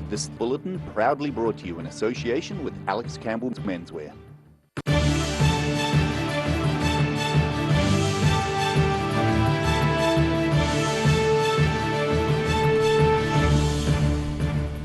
This bulletin proudly brought to you in association with Alex Campbell's Menswear.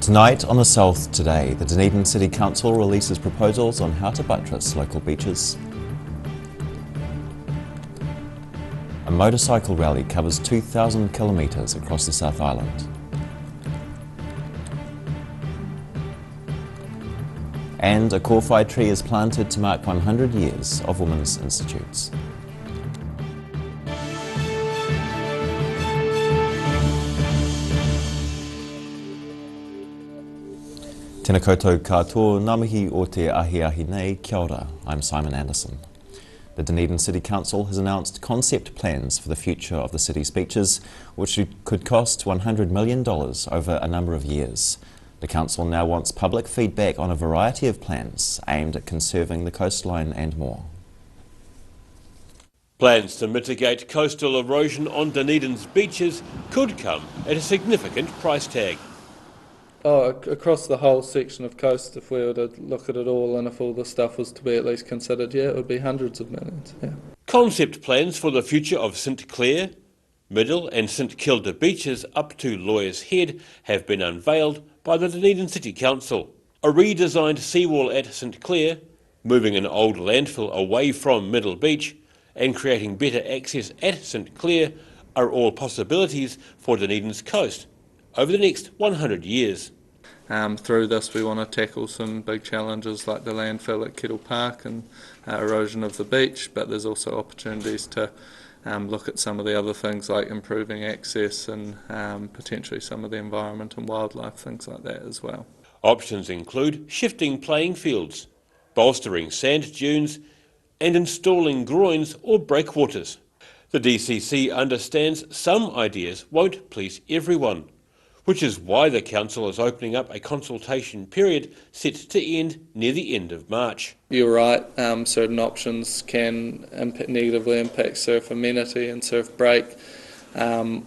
Tonight on The South Today, the Dunedin City Council releases proposals on how to buttress local beaches. A motorcycle rally covers 2,000 kilometres across the South Island. And a kowhai tree is planted to mark 100 years of Women's Institutes. Tēnā koutou katoa, ngā mihi o te ahi nei, kia ora, I'm Simon Anderson. The Dunedin City Council has announced concept plans for the future of the city's beaches, which could cost $100 million over a number of years. The council now wants public feedback on a variety of plans aimed at conserving the coastline and more. Plans to mitigate coastal erosion on Dunedin's beaches could come at a significant price tag. Across the whole section of coast, if we were to look at it all and if all the stuff was to be at least considered, it would be hundreds of millions. Yeah. Concept plans for the future of St Clair, Middle and St Kilda beaches up to Lawyer's Head have been unveiled by the Dunedin City Council. A redesigned seawall at St Clair, moving an old landfill away from Middle Beach and creating better access at St Clair are all possibilities for Dunedin's coast over the next 100 years. Through this we want to tackle some big challenges like the landfill at Kettle Park and erosion of the beach, but there's also opportunities to look at some of the other things like improving access and potentially some of the environment and wildlife, things like that as well. Options include shifting playing fields, bolstering sand dunes and installing groins or breakwaters. The DCC understands some ideas won't please everyone, which is why the council is opening up a consultation period set to end near the end of March. You're right, certain options can negatively impact surf amenity and surf break,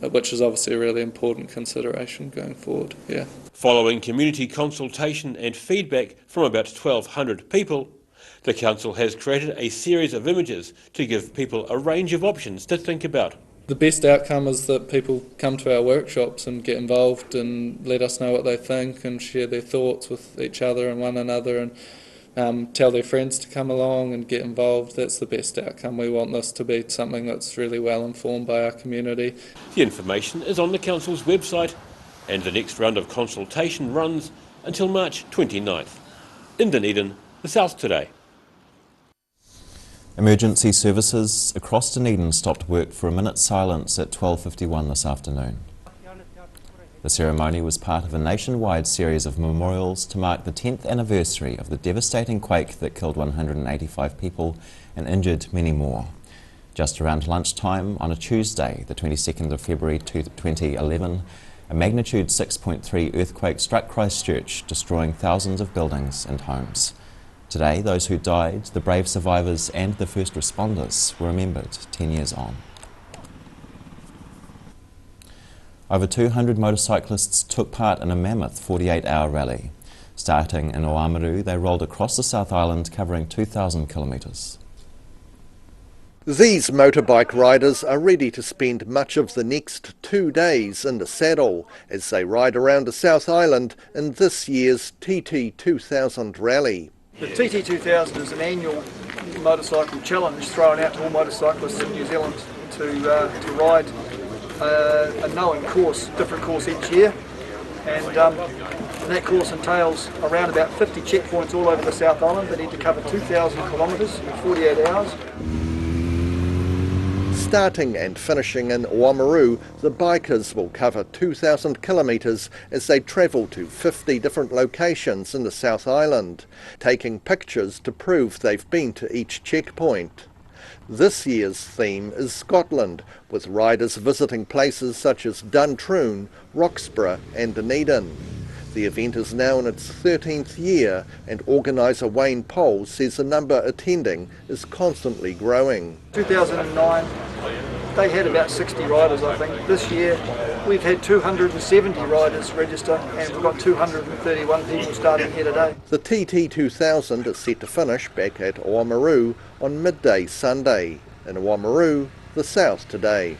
which is obviously a really important consideration going forward. Yeah. Following community consultation and feedback from about 1,200 people, the council has created a series of images to give people a range of options to think about. The best outcome is that people come to our workshops and get involved and let us know what they think and share their thoughts with each other and one another and tell their friends to come along and get involved. That's the best outcome. We want this to be something that's really well informed by our community. The information is on the council's website and the next round of consultation runs until March 29th. In Dunedin, The South Today. Emergency services across Dunedin stopped work for a minute's silence at 12:51 this afternoon. The ceremony was part of a nationwide series of memorials to mark the 10th anniversary of the devastating quake that killed 185 people and injured many more. Just around lunchtime on a Tuesday, the 22nd of February 2011, a magnitude 6.3 earthquake struck Christchurch, destroying thousands of buildings and homes. Today, those who died, the brave survivors and the first responders were remembered 10 years on. Over 200 motorcyclists took part in a mammoth 48-hour rally. Starting in Oamaru, they rolled across the South Island covering 2,000 kilometres. These motorbike riders are ready to spend much of the next 2 days in the saddle as they ride around the South Island in this year's TT2000 rally. The TT2000 is an annual motorcycle challenge thrown out to all motorcyclists in New Zealand to ride a known course, different course each year, and that course entails around about 50 checkpoints all over the South Island that need to cover 2,000 kilometres in 48 hours. Starting and finishing in Oamaru, the bikers will cover 2,000 kilometres as they travel to 50 different locations in the South Island, taking pictures to prove they've been to each checkpoint. This year's theme is Scotland, with riders visiting places such as Duntroon, Roxburgh and Dunedin. The event is now in its 13th year, and organiser Wayne Pole says the number attending is constantly growing. 2009 they had about 60 riders, I think. This year we've had 270 riders register, and we've got 231 people starting here today. The TT2000 is set to finish back at Oamaru on midday Sunday. In Oamaru, the South Today.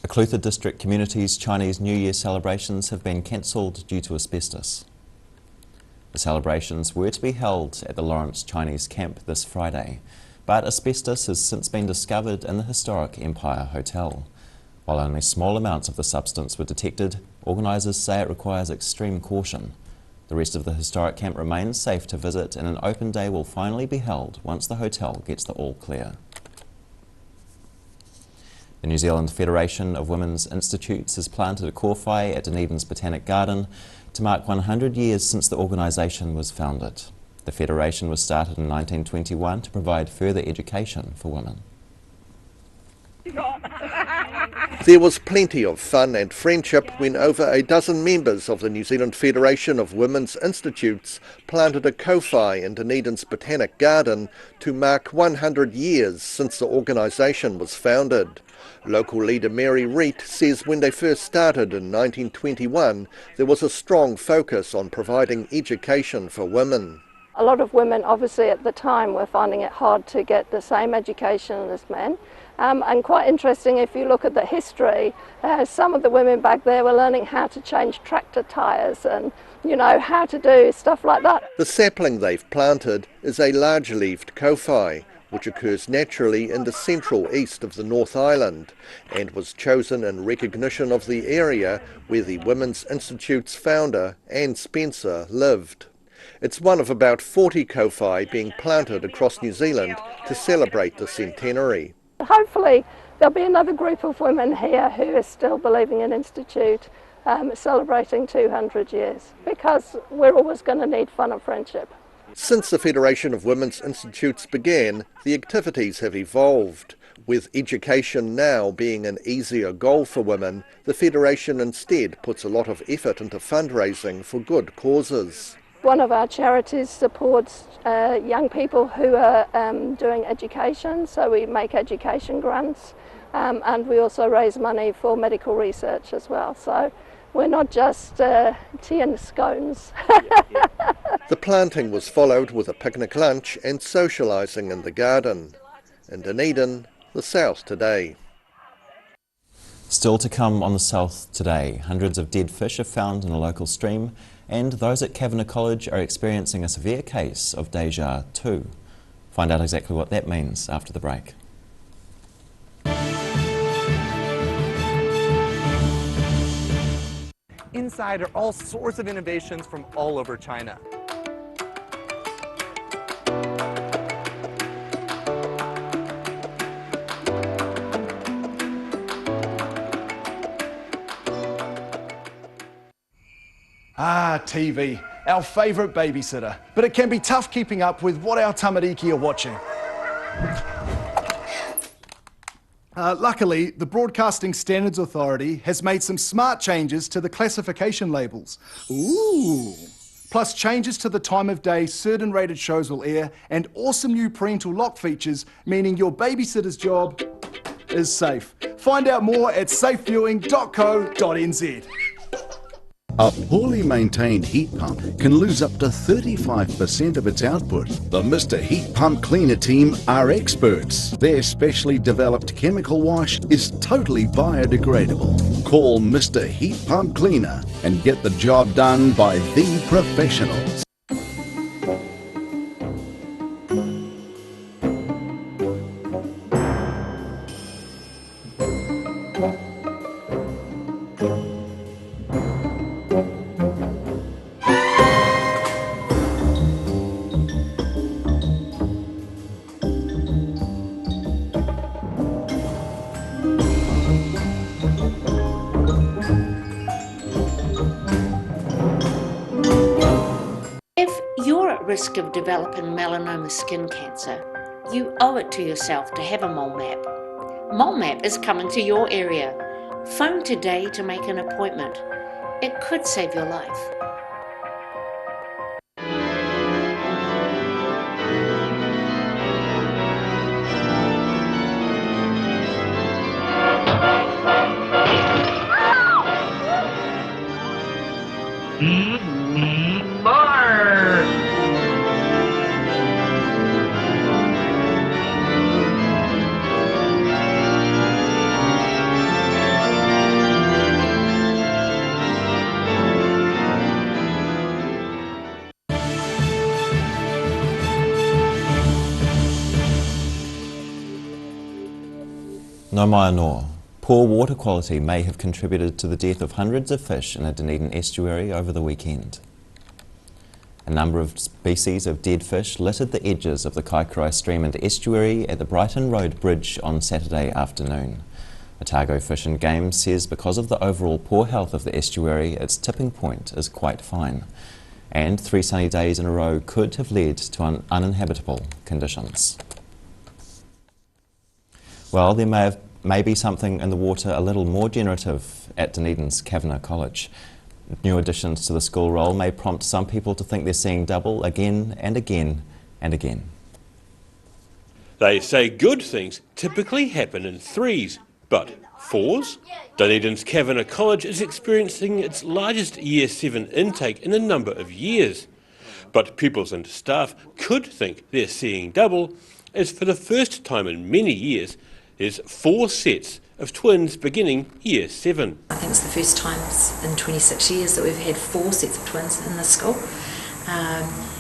The Clutha District community's Chinese New Year celebrations have been cancelled due to asbestos. The celebrations were to be held at the Lawrence Chinese Camp this Friday, but asbestos has since been discovered in the historic Empire Hotel. While only small amounts of the substance were detected, organisers say it requires extreme caution. The rest of the historic camp remains safe to visit, and an open day will finally be held once the hotel gets the all clear. The New Zealand Federation of Women's Institutes has planted a kōwhai at Dunedin's Botanic Garden to mark 100 years since the organisation was founded. The Federation was started in 1921 to provide further education for women. There was plenty of fun and friendship when over a dozen members of the New Zealand Federation of Women's Institutes planted a kōwhai in Dunedin's Botanic Garden to mark 100 years since the organisation was founded. Local leader Mary Reet says when they first started in 1921, there was a strong focus on providing education for women. A lot of women obviously at the time were finding it hard to get the same education as men. And quite interesting, if you look at the history, some of the women back there were learning how to change tractor tyres and, you know, how to do stuff like that. The sapling they've planted is a large-leaved kōwhai, which occurs naturally in the central east of the North Island, and was chosen in recognition of the area where the Women's Institute's founder, Anne Spencer, lived. It's one of about 40 kōwhai being planted across New Zealand to celebrate the centenary. Hopefully there'll be another group of women here who are still believing in Institute, celebrating 200 years, because we're always going to need fun and friendship. Since the Federation of Women's Institutes began, the activities have evolved. With education now being an easier goal for women, the Federation instead puts a lot of effort into fundraising for good causes. One of our charities supports young people who are doing education, so we make education grants, and we also raise money for medical research as well. So we're not just tea and scones. The planting was followed with a picnic lunch and socialising in the garden. In Dunedin, the South Today. Still to come on the South Today, hundreds of dead fish are found in a local stream, and those at Kavanagh College are experiencing a severe case of déjà vu. Find out exactly what that means after the break. Inside are all sorts of innovations from all over China. TV, our favourite babysitter. But it can be tough keeping up with what our tamariki are watching. Luckily, the Broadcasting Standards Authority has made some smart changes to the classification labels. Ooh! Plus changes to the time of day certain rated shows will air, and awesome new parental lock features, meaning your babysitter's job is safe. Find out more at safeviewing.co.nz. A poorly maintained heat pump can lose up to 35% of its output. The Mr. Heat Pump Cleaner team are experts. Their specially developed chemical wash is totally biodegradable. Call Mr. Heat Pump Cleaner and get the job done by the professionals. Risk of developing melanoma skin cancer, you owe it to yourself to have a mole map. Mole map is coming to your area. Phone today to make an appointment. It could save your life. No mai anō. Poor water quality may have contributed to the death of hundreds of fish in a Dunedin estuary over the weekend. A number of species of dead fish littered the edges of the Kaikorai Stream and estuary at the Brighton Road Bridge on Saturday afternoon. Otago Fish and Game says because of the overall poor health of the estuary, its tipping point is quite fine. And 3 sunny days in a row could have led to uninhabitable conditions. Well, there may be something in the water a little more generative at Dunedin's Kavanagh College. New additions to the school roll may prompt some people to think they're seeing double again and again and again. They say good things typically happen in 3s, but 4s? Dunedin's Kavanagh College is experiencing its largest Year 7 intake in a number of years. But pupils and staff could think they're seeing double, as for the first time in many years, there's 4 sets of twins beginning Year 7. I think it's the first time in 26 years that we've had 4 sets of twins in the school.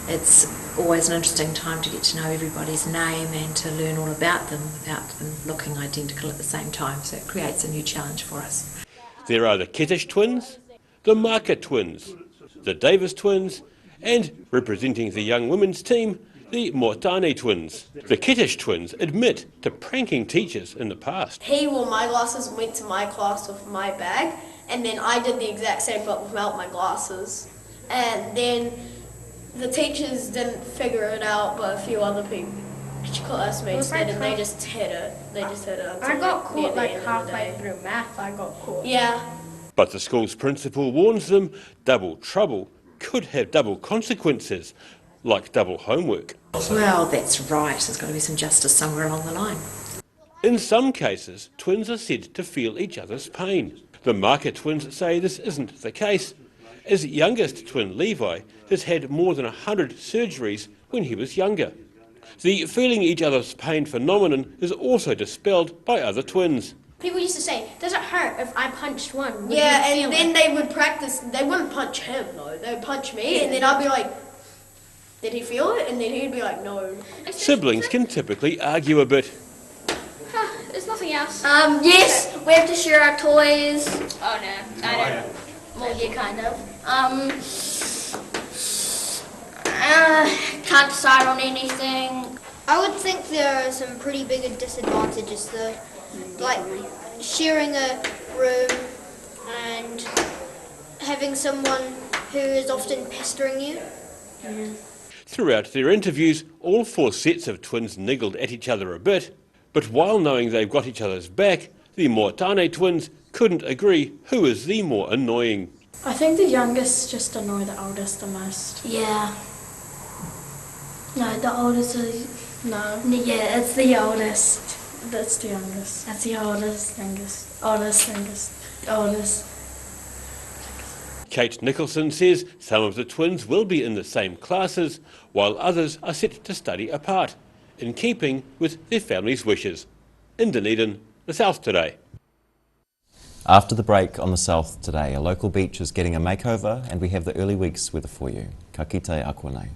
It's always an interesting time to get to know everybody's name and to learn all about them without them looking identical at the same time, so it creates a new challenge for us. There are the Kettish twins, the Maka twins, the Davis twins, and representing the young women's team, the Moatane twins. The Kettish twins admit to pranking teachers in the past. He wore my glasses and went to my class with my bag, and then I did the exact same but without my glasses. And then the teachers didn't figure it out, but a few other people, classmates did, and they just hid it. I got caught like halfway through math, I got caught. Yeah. But the school's principal warns them double trouble could have double consequences, like double homework. Well, that's right. There's got to be some justice somewhere along the line. In some cases, twins are said to feel each other's pain. The Maka twins say this isn't the case, as youngest twin Levi has had more than 100 surgeries when he was younger. The feeling each other's pain phenomenon is also dispelled by other twins. People used to say, does it hurt if I punched one? Yeah, and then they would practice, they wouldn't punch him though, they would punch me, and then I'd be like, did he feel it? And then he'd be like, no. Siblings can typically argue a bit. There's nothing else. Yes, we have to share our toys. Oh no, I don't. Well, yeah, kind of. Can't decide on anything. I would think there are some pretty big disadvantages though, like sharing a room and having someone who is often pestering you. Yeah. Throughout their interviews, all 4 sets of twins niggled at each other a bit, but while knowing they've got each other's back, the Moatane twins couldn't agree who is the more annoying. I think the youngest just annoy the oldest the most. Yeah. No, the oldest is... No. Yeah, it's the oldest. That's the youngest. That's the oldest. Oldest. Kate Nicholson says some of the twins will be in the same classes, while others are set to study apart, in keeping with their family's wishes. In Dunedin, the South Today. After the break on the South Today, a local beach is getting a makeover and we have the early weeks weather for you. Ka kite akuanei.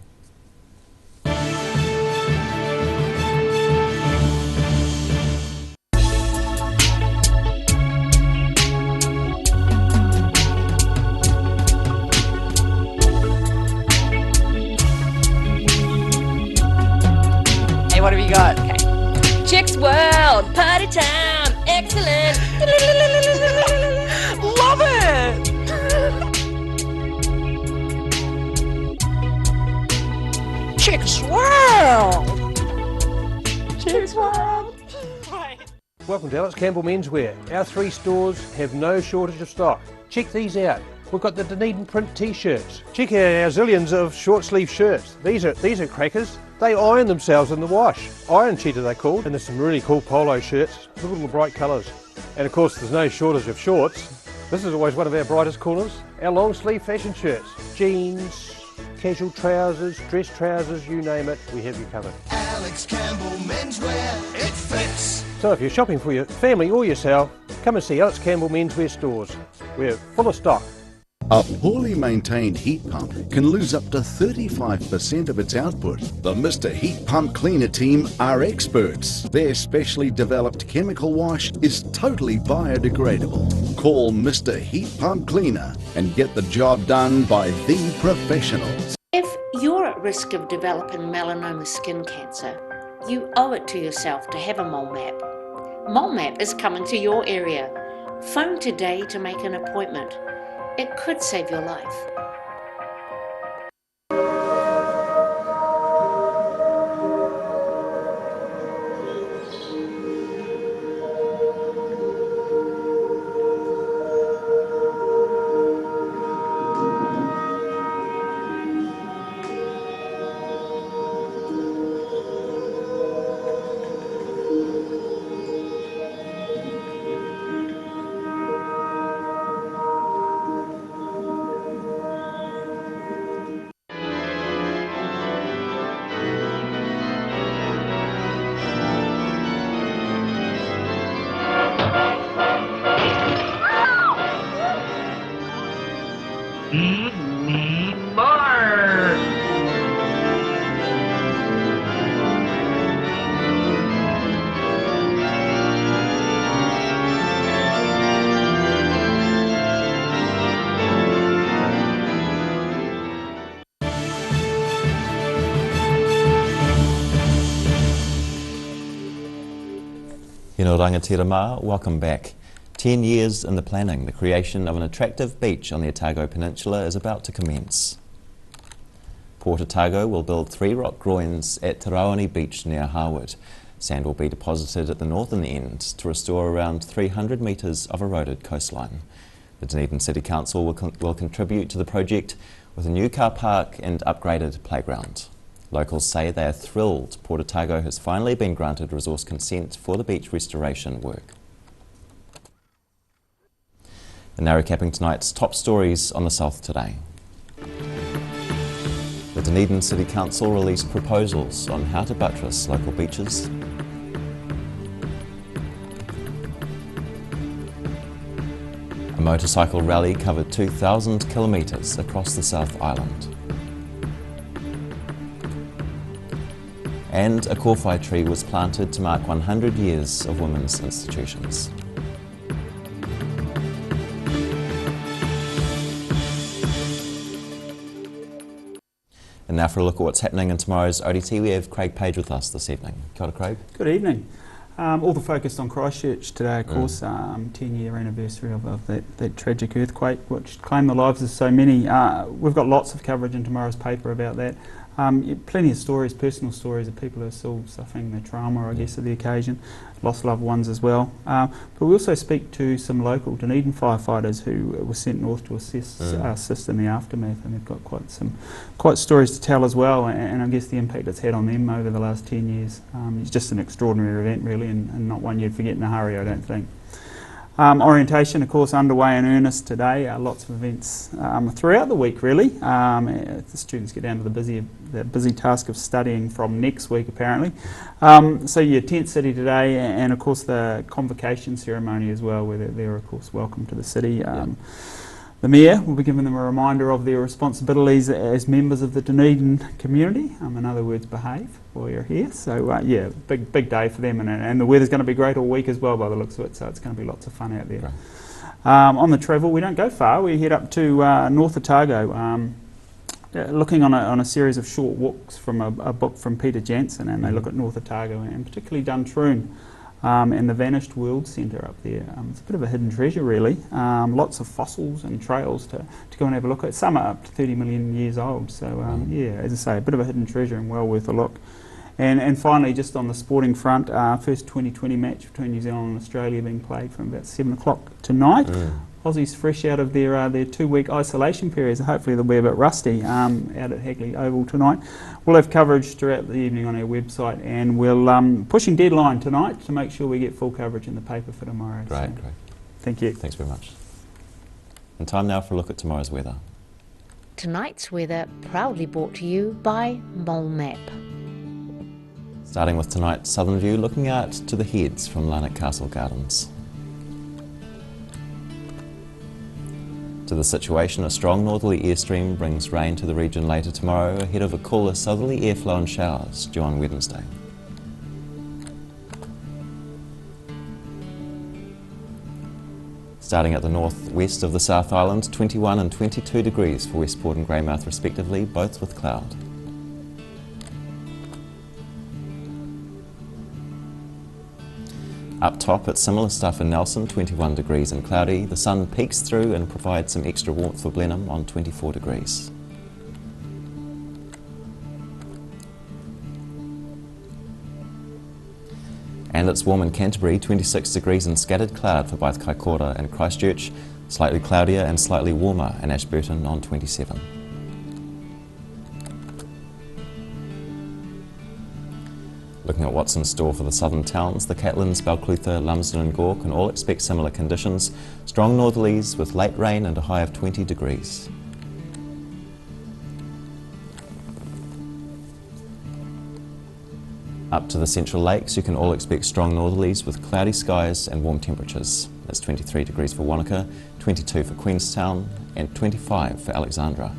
What have you got? Okay. Chicks World, party time, excellent. Love it. Chicks World. Chicks World. Welcome to Alex Campbell Menswear. Our 3 stores have no shortage of stock. Check these out. We've got the Dunedin print t-shirts. Check out our zillions of short sleeve shirts. These are crackers. They iron themselves in the wash. Iron cheetah they're called. And there's some really cool polo shirts. Look at all the bright colours. And of course there's no shortage of shorts. This is always one of our brightest colours, our long sleeve fashion shirts. Jeans, casual trousers, dress trousers, you name it, we have you covered. Alex Campbell Menswear, it fits. So if you're shopping for your family or yourself, come and see Alex Campbell Menswear stores. We're full of stock. A poorly maintained heat pump can lose up to 35% of its output. The Mr. Heat Pump Cleaner team are experts. Their specially developed chemical wash is totally biodegradable. Call Mr. Heat Pump Cleaner and get the job done by the professionals. If you're at risk of developing melanoma skin cancer, you owe it to yourself to have a mole map. Mole map is coming to your area. Phone today to make an appointment. It could save your life. Ino rangatira mā, welcome back. 10 years in the planning, the creation of an attractive beach on the Otago Peninsula is about to commence. Port Otago will build 3 rock groins at Te Rauani Beach near Harwood. Sand will be deposited at the northern end to restore around 300 metres of eroded coastline. The Dunedin City Council will contribute to the project with a new car park and upgraded playground. Locals say they are thrilled Port Otago has finally been granted resource consent for the beach restoration work. And now recapping tonight's top stories on the South today. The Dunedin City Council released proposals on how to buttress local beaches. A motorcycle rally covered 2,000 kilometres across the South Island. And a kōwhai tree was planted to mark 100 years of women's institutions. And now for a look at what's happening in tomorrow's ODT, we have Craig Page with us this evening. Kia ora, Craig. Good evening. All the focus on Christchurch today, of course, 10-year anniversary of that tragic earthquake which claimed the lives of so many. We've got lots of coverage in tomorrow's paper about that. Plenty of stories, personal stories of people who are still suffering the trauma, I guess, of the occasion, lost loved ones as well. But we also speak to some local Dunedin firefighters who were sent north to assist in the aftermath, and they've got quite stories to tell as well, and I guess the impact it's had on them over the last 10 years. It's just an extraordinary event, really, and not one you'd forget in a hurry, I don't think. Orientation, of course, underway in earnest today. Lots of events throughout the week, really. The students get down to the busy task of studying from next week, apparently. So yeah, Tent City today, and of course the convocation ceremony as well, where they're of course welcome to the city. The Mayor will be giving them a reminder of their responsibilities as members of the Dunedin community. In other words, behave while you're here. So yeah, big day for them, and the weather's going to be great all week as well by the looks of it, so it's going to be lots of fun out there. Right. On the travel, we don't go far. We head up to North Otago, looking on a series of short walks from a book from Peter Jansen, and they look at North Otago and particularly Duntroon. And the Vanished World Centre up there. It's a bit of a hidden treasure, really. Lots of fossils and trails to go and have a look at. Some are up to 30 million years old, so yeah, as I say, a bit of a hidden treasure and well worth a look. And finally, just on the sporting front, first 2020 match between New Zealand and Australia being played from about 7 o'clock tonight. Aussies fresh out of their 2-week isolation periods. Hopefully they'll be a bit rusty out at Hagley Oval tonight. We'll have coverage throughout the evening on our website, and we'll pushing deadline tonight to make sure we get full coverage in the paper for tomorrow. Great. Thank you. Thanks very much. And time now for a look at tomorrow's weather. Tonight's weather proudly brought to you by Mole Map. Starting with tonight's southern view, looking out to the heads from Larnac Castle Gardens. To the situation, a strong northerly airstream brings rain to the region later tomorrow ahead of a cooler southerly airflow and showers due on Wednesday. Starting at the northwest of the South Island, 21 and 22 degrees for Westport and Greymouth respectively, both with cloud. Up top, it's similar stuff in Nelson, 21 degrees and cloudy. The sun peeks through and provides some extra warmth for Blenheim on 24 degrees. And it's warm in Canterbury, 26 degrees and scattered cloud for both Kaikoura and Christchurch, slightly cloudier and slightly warmer in Ashburton on 27. Looking at what's in store for the southern towns, the Catlins, Balclutha, Lumsden and Gore can all expect similar conditions. Strong northerlies with late rain and a high of 20 degrees. Up to the Central Lakes, you can all expect strong northerlies with cloudy skies and warm temperatures. That's 23 degrees for Wanaka, 22 for Queenstown and 25 for Alexandra.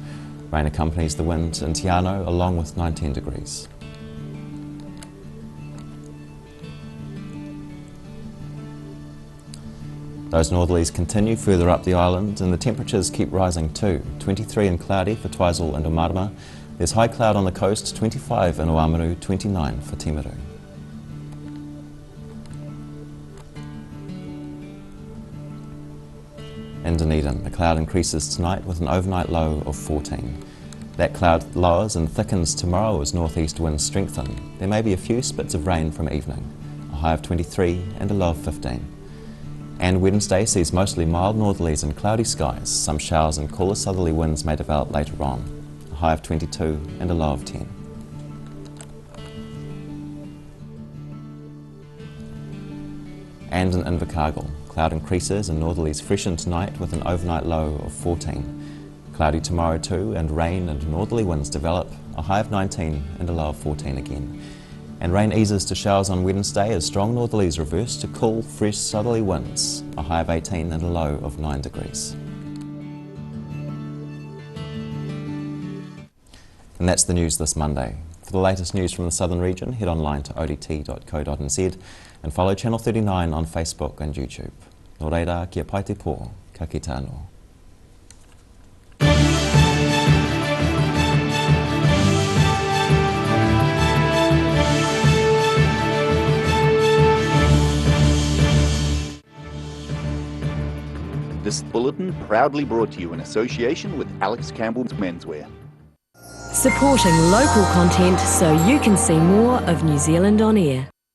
Rain accompanies the wind in Te Anau along with 19 degrees. Those northerlies continue further up the island and the temperatures keep rising too. 23 and cloudy for Twizel and Omarama. There's high cloud on the coast, 25 in Oamaru, 29 for Timaru. In Dunedin, the cloud increases tonight with an overnight low of 14. That cloud lowers and thickens tomorrow as northeast winds strengthen. There may be a few spits of rain from evening, a high of 23 and a low of 15. And Wednesday sees mostly mild northerlies and cloudy skies. Some showers and cooler southerly winds may develop later on. A high of 22 and a low of 10. And in Invercargill, cloud increases and northerlies freshen tonight with an overnight low of 14. Cloudy tomorrow too, and rain and northerly winds develop. A high of 19 and a low of 14 again. And rain eases to showers on Wednesday as strong northerlies reverse to cool, fresh southerly winds, a high of 18 and a low of 9 degrees. And that's the news this Monday. For the latest news from the southern region, head online to odt.co.nz and follow Channel 39 on Facebook and YouTube. Nō reira, kia pai te pō, ka kite anō. This bulletin proudly brought to you in association with Alex Campbell's Menswear. Supporting local content so you can see more of New Zealand on air.